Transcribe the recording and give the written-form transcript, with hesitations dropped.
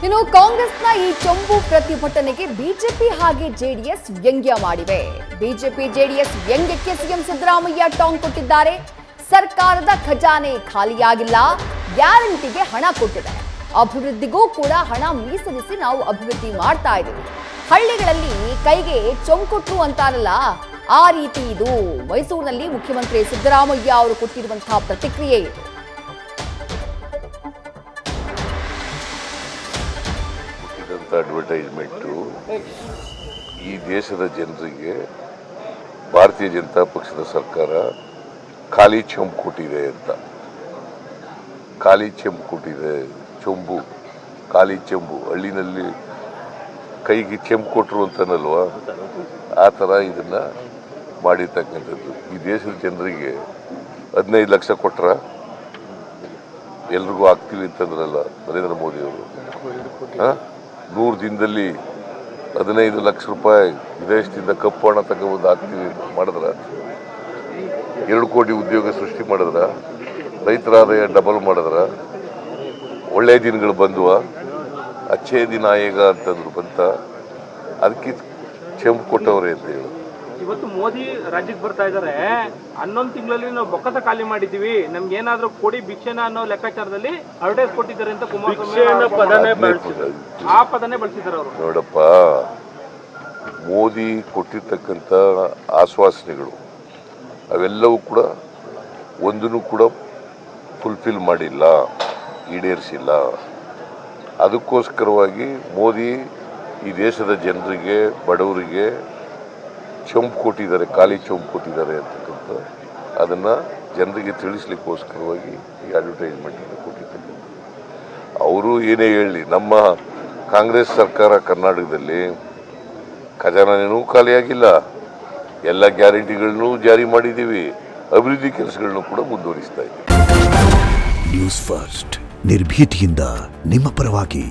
ಇನ್ನು ಕಾಂಗ್ರೆಸ್ನ ಈ ಚೊಂಬು ಪ್ರತಿಭಟನೆಗೆ ಬಿಜೆಪಿ ಹಾಗೆ ಜೆಡಿಎಸ್ ವ್ಯಂಗ್ಯ ಮಾಡಿವೆ. ಬಿಜೆಪಿ ಜೆಡಿಎಸ್ ವ್ಯಂಗ್ಯಕ್ಕೆ ಸಿಎಂ ಸಿದ್ದರಾಮಯ್ಯ ಟಾಂಗ್ ಕೊಟ್ಟಿದ್ದಾರೆ. ಸರ್ಕಾರದ ಖಜಾನೆ ಖಾಲಿಯಾಗಿಲ್ಲ, ಗ್ಯಾರಂಟಿಗೆ ಹಣ ಕೊಟ್ಟಿದೆ, ಅಭಿವೃದ್ಧಿಗೂ ಕೂಡ ಹಣ ಮೀಸಲಿಸಿ ನಾವು ಅಭಿವೃದ್ಧಿ ಮಾಡ್ತಾ ಇದ್ದೀವಿ. ಹಳ್ಳಿಗಳಲ್ಲಿ ಕೈಗೆ ಚೊಂಕೊಟ್ರು ಅಂತಾರಲ್ಲ, ಆ ರೀತಿ ಇದು. ಮೈಸೂರಿನಲ್ಲಿ ಮುಖ್ಯಮಂತ್ರಿ ಸಿದ್ದರಾಮಯ್ಯ ಅವರು ಕೊಟ್ಟಿರುವಂತಹ ಪ್ರತಿಕ್ರಿಯೆ ಇದು. ಅಡ್ವರ್ಟೈಸ್ಮೆಂಟು ಈ ದೇಶದ ಜನರಿಗೆ ಭಾರತೀಯ ಜನತಾ ಪಕ್ಷದ ಸರ್ಕಾರ ಖಾಲಿ ಚೊಂಬು ಕೊಟ್ಟಿದೆ ಅಂತ. ಖಾಲಿ ಚೆಂಬು ಕೊಟ್ಟಿದೆ, ಚೊಂಬು, ಖಾಲಿ ಚೆಂಬು. ಹಳ್ಳಿನಲ್ಲಿ ಕೈಗೆ ಚೆಂಬು ಕೊಟ್ಟರು ಅಂತನಲ್ವ, ಆ ಥರ ಇದನ್ನು ಮಾಡಿರ್ತಕ್ಕಂಥದ್ದು. ಈ ದೇಶದ ಜನರಿಗೆ 15 ಲಕ್ಷ ಕೊಟ್ರ ಎಲ್ರಿಗೂ ಆಗ್ತೀವಿ ಅಂತಂದ್ರಲ್ಲ ನರೇಂದ್ರ ಮೋದಿಯವರು. 100 ದಿನದಲ್ಲಿ 15 ಲಕ್ಷ ರೂಪಾಯಿ ವಿದೇಶದಿಂದ ಕಪ್ಪು ಹಣ ತಗೊಂಡು ಹಾಕ್ತೀವಿ ಮಾಡಿದ್ರ, 2 ಕೋಟಿ ಉದ್ಯೋಗ ಸೃಷ್ಟಿ ಮಾಡಿದ್ರ, ರೈತರ ಆದಾಯ ಡಬಲ್ ಮಾಡಿದ್ರ, ಒಳ್ಳೆಯ ದಿನಗಳು ಬಂದುವ, ಅಚ್ಚೇ ದಿನ ಆಯೇಗ ಅಂತಂದ್ರು ಬಂತ. ಅದಕ್ಕೆ ಚೆಂಬು ಕೊಟ್ಟವ್ರೆ ಅಂತ ಹೇಳಿ ಇವತ್ತು ಮೋದಿ ರಾಜ್ಯಕ್ಕೆ ಬರ್ತಾ ಇದ್ದಾರೆ. 11 ತಿಂಗಳಲ್ಲಿ ನಾವು ಬೊಕ್ಕಸ ಖಾಲಿ ಮಾಡಿದ್ದೀವಿ, ನಮ್ಗೆ ಏನಾದ್ರೂ ಕೊಡಿ ಭಿಕ್ಷೆನ ಅನ್ನೋ ಲೆಕ್ಕಾಚಾರದಲ್ಲಿ ಅಡ್ವರ್ಟೈಸ್ ಕೊಟ್ಟಿದ್ದಾರೆ ಅಂತ ಕುಮಾರಸ್ವಾಮಿ ಆ ಪದನೇ ಬಳಸಿದ್ದಾರೆ ಅವರು. ನೋಡಪ್ಪ, ಮೋದಿ ಕೊಟ್ಟಿರ್ತಕ್ಕಂಥ ಆಶ್ವಾಸನೆಗಳು ಅವೆಲ್ಲವೂ ಕೂಡ ಒಂದನ್ನು ಕೂಡ ಫುಲ್ಫಿಲ್ ಮಾಡಿಲ್ಲ, ಈಡೇರಿಸಿಲ್ಲ. ಅದಕ್ಕೋಸ್ಕರವಾಗಿ ಮೋದಿ ಈ ದೇಶದ ಜನರಿಗೆ, ಬಡವರಿಗೆ ಚೊಂಬು ಕೊಟ್ಟಿದ್ದಾರೆ, ಖಾಲಿ ಚೊಂಬು ಕೊಟ್ಟಿದ್ದಾರೆ ಅಂತಕ್ಕಂಥ ಅದನ್ನು ಜನರಿಗೆ ತಿಳಿಸ್ಲಿಕ್ಕೋಸ್ಕರವಾಗಿ ಈ ಅಡ್ವರ್ಟೈಸ್ಮೆಂಟನ್ನು ಕೊಟ್ಟಿರ್ತಕ್ಕಂಥ. ಅವರು ಏನೇ ಹೇಳಲಿ, ನಮ್ಮ ಕಾಂಗ್ರೆಸ್ ಸರ್ಕಾರ ಕರ್ನಾಟಕದಲ್ಲಿ ಖಜಾನೆನೂ ಖಾಲಿಯಾಗಿಲ್ಲ, ಎಲ್ಲ ಗ್ಯಾರಂಟಿಗಳನ್ನೂ ಜಾರಿ ಮಾಡಿದ್ದೀವಿ, ಅಭಿವೃದ್ಧಿ ಕೆಲಸಗಳನ್ನು ಕೂಡ ಮುಂದುವರಿಸ್ತಾ ಇದ್ದೀವಿ. ನ್ಯೂಸ್ ಫಸ್ಟ್, ನಿರ್ಭೀತಿಯಿಂದ ನಿಮ್ಮ ಪರವಾಗಿ.